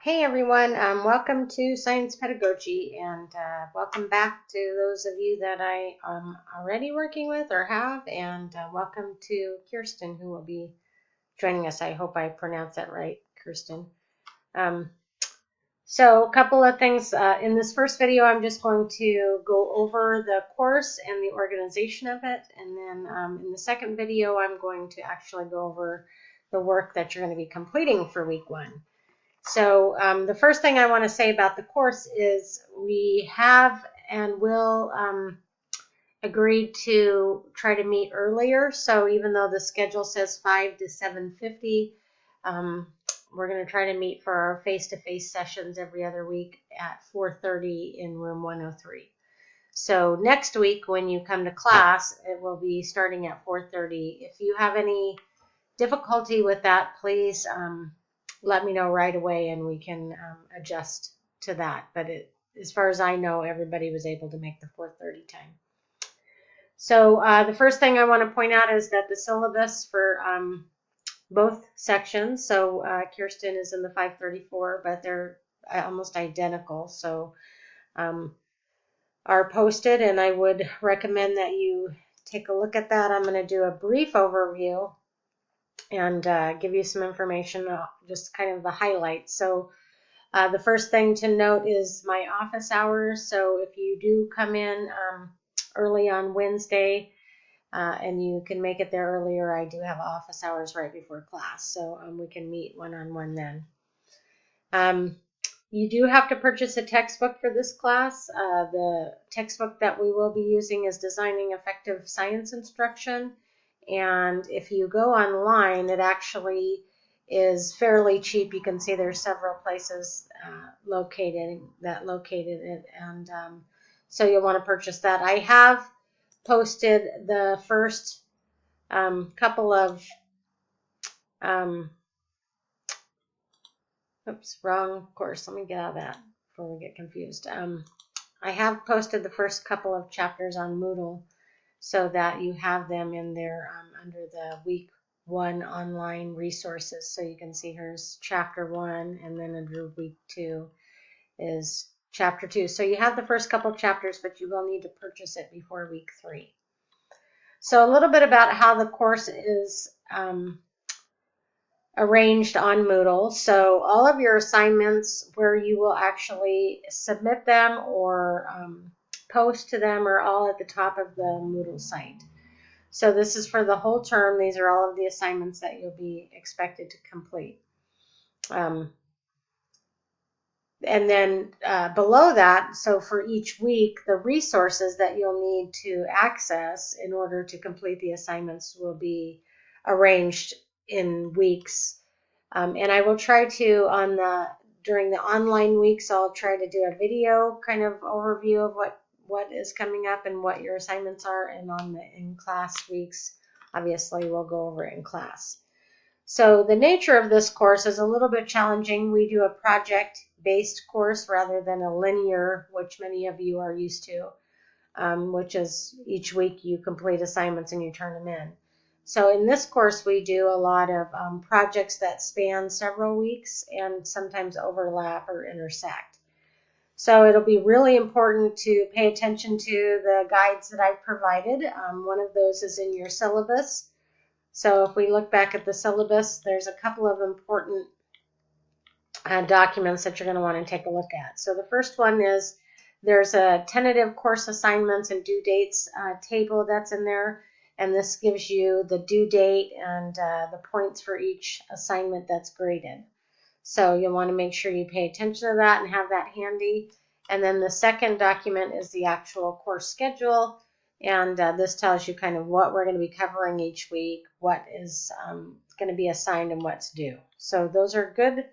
Hey everyone, welcome to Science Pedagogy, and welcome back to those of you that I am already working with or have, and welcome to Kirsten, who will be joining us. I hope I pronounced that right, Kirsten. So a couple of things. In this first video, I'm just going to go over the course and the organization of it, and then in the second video, I'm going to actually go over the work that you're going to be completing for week one. So the first thing I want to say about the course is we have and will agree to try to meet earlier. So even though the schedule says 5 to 7:50, we're going to try to meet for our face-to-face sessions every other week at 4:30 in room 103. So next week when you come to class, it will be starting at 4:30. If you have any difficulty with that, please let me know right away and we can adjust to that. But as far as I know, everybody was able to make the 4:30 time. So the first thing I want to point out is that the syllabus for both sections, so Kirsten is in the 534, but they're almost identical, so are posted, and I would recommend that you take a look at that. I'm going to do a brief overview and give you some information, just kind of the highlights. So the first thing to note is my office hours. So if you do come in early on Wednesday and you can make it there earlier, I do have office hours right before class. So we can meet one-on-one then. You do have to purchase a textbook for this class. The textbook that we will be using is Designing Effective Science Instruction. And if you go online, it actually is fairly cheap. You can see there's several places located it, and so you'll want to purchase that. I have posted the first couple of oops, wrong course. Let me get out of that before we get confused. I have posted the first couple of chapters on Moodle so that you have them in there under the week one online resources. So you can see here's chapter 1, and then under week 2 is chapter 2. So you have the first couple chapters, but you will need to purchase it before week 3. So a little bit about how the course is arranged on Moodle. So all of your assignments where you will actually submit them or post to them are all at the top of the Moodle site. So this is for the whole term. These are all of the assignments that you'll be expected to complete. And then below that, so for each week, the resources that you'll need to access in order to complete the assignments will be arranged in weeks. And I will try to, during the online weeks, I'll try to do a video kind of overview of what is coming up and what your assignments are, and on the in-class weeks, obviously we'll go over it in class. So the nature of this course is a little bit challenging. We do a project-based course rather than a linear, which many of you are used to, which is each week you complete assignments and you turn them in. So in this course, we do a lot of projects that span several weeks and sometimes overlap or intersect. So it'll be really important to pay attention to the guides that I've provided. One of those is in your syllabus. So if we look back at the syllabus, there's a couple of important documents that you're going to want to take a look at. So the first one is there's a tentative course assignments and due dates table that's in there. And this gives you the due date and the points for each assignment that's graded. So you'll want to make sure you pay attention to that and have that handy. And then the second document is the actual course schedule. And this tells you kind of what we're going to be covering each week, what is going to be assigned, and what's due. So those are good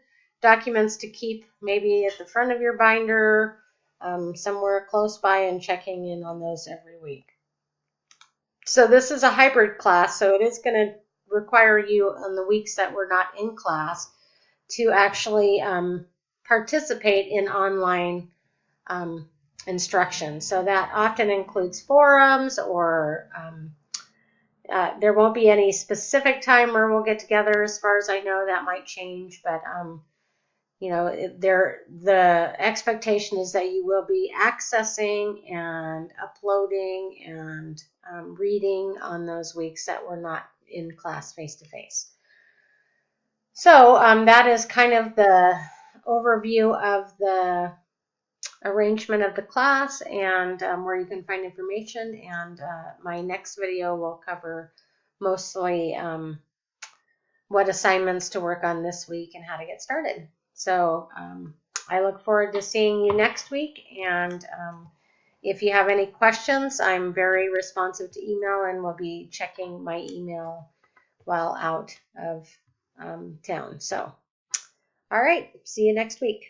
documents to keep maybe at the front of your binder, somewhere close by, and checking in on those every week. So this is a hybrid class, so it is going to require you on the weeks that we're not in class to actually participate in online instruction. So that often includes forums, or there won't be any specific time where we'll get together. As far as I know, that might change, but the expectation is that you will be accessing and uploading and reading on those weeks that we're not in class face-to-face. So that is kind of the overview of the arrangement of the class and where you can find information. And my next video will cover mostly what assignments to work on this week and how to get started. So I look forward to seeing you next week. And if you have any questions, I'm very responsive to email and will be checking my email while out of town. So, all right, see you next week.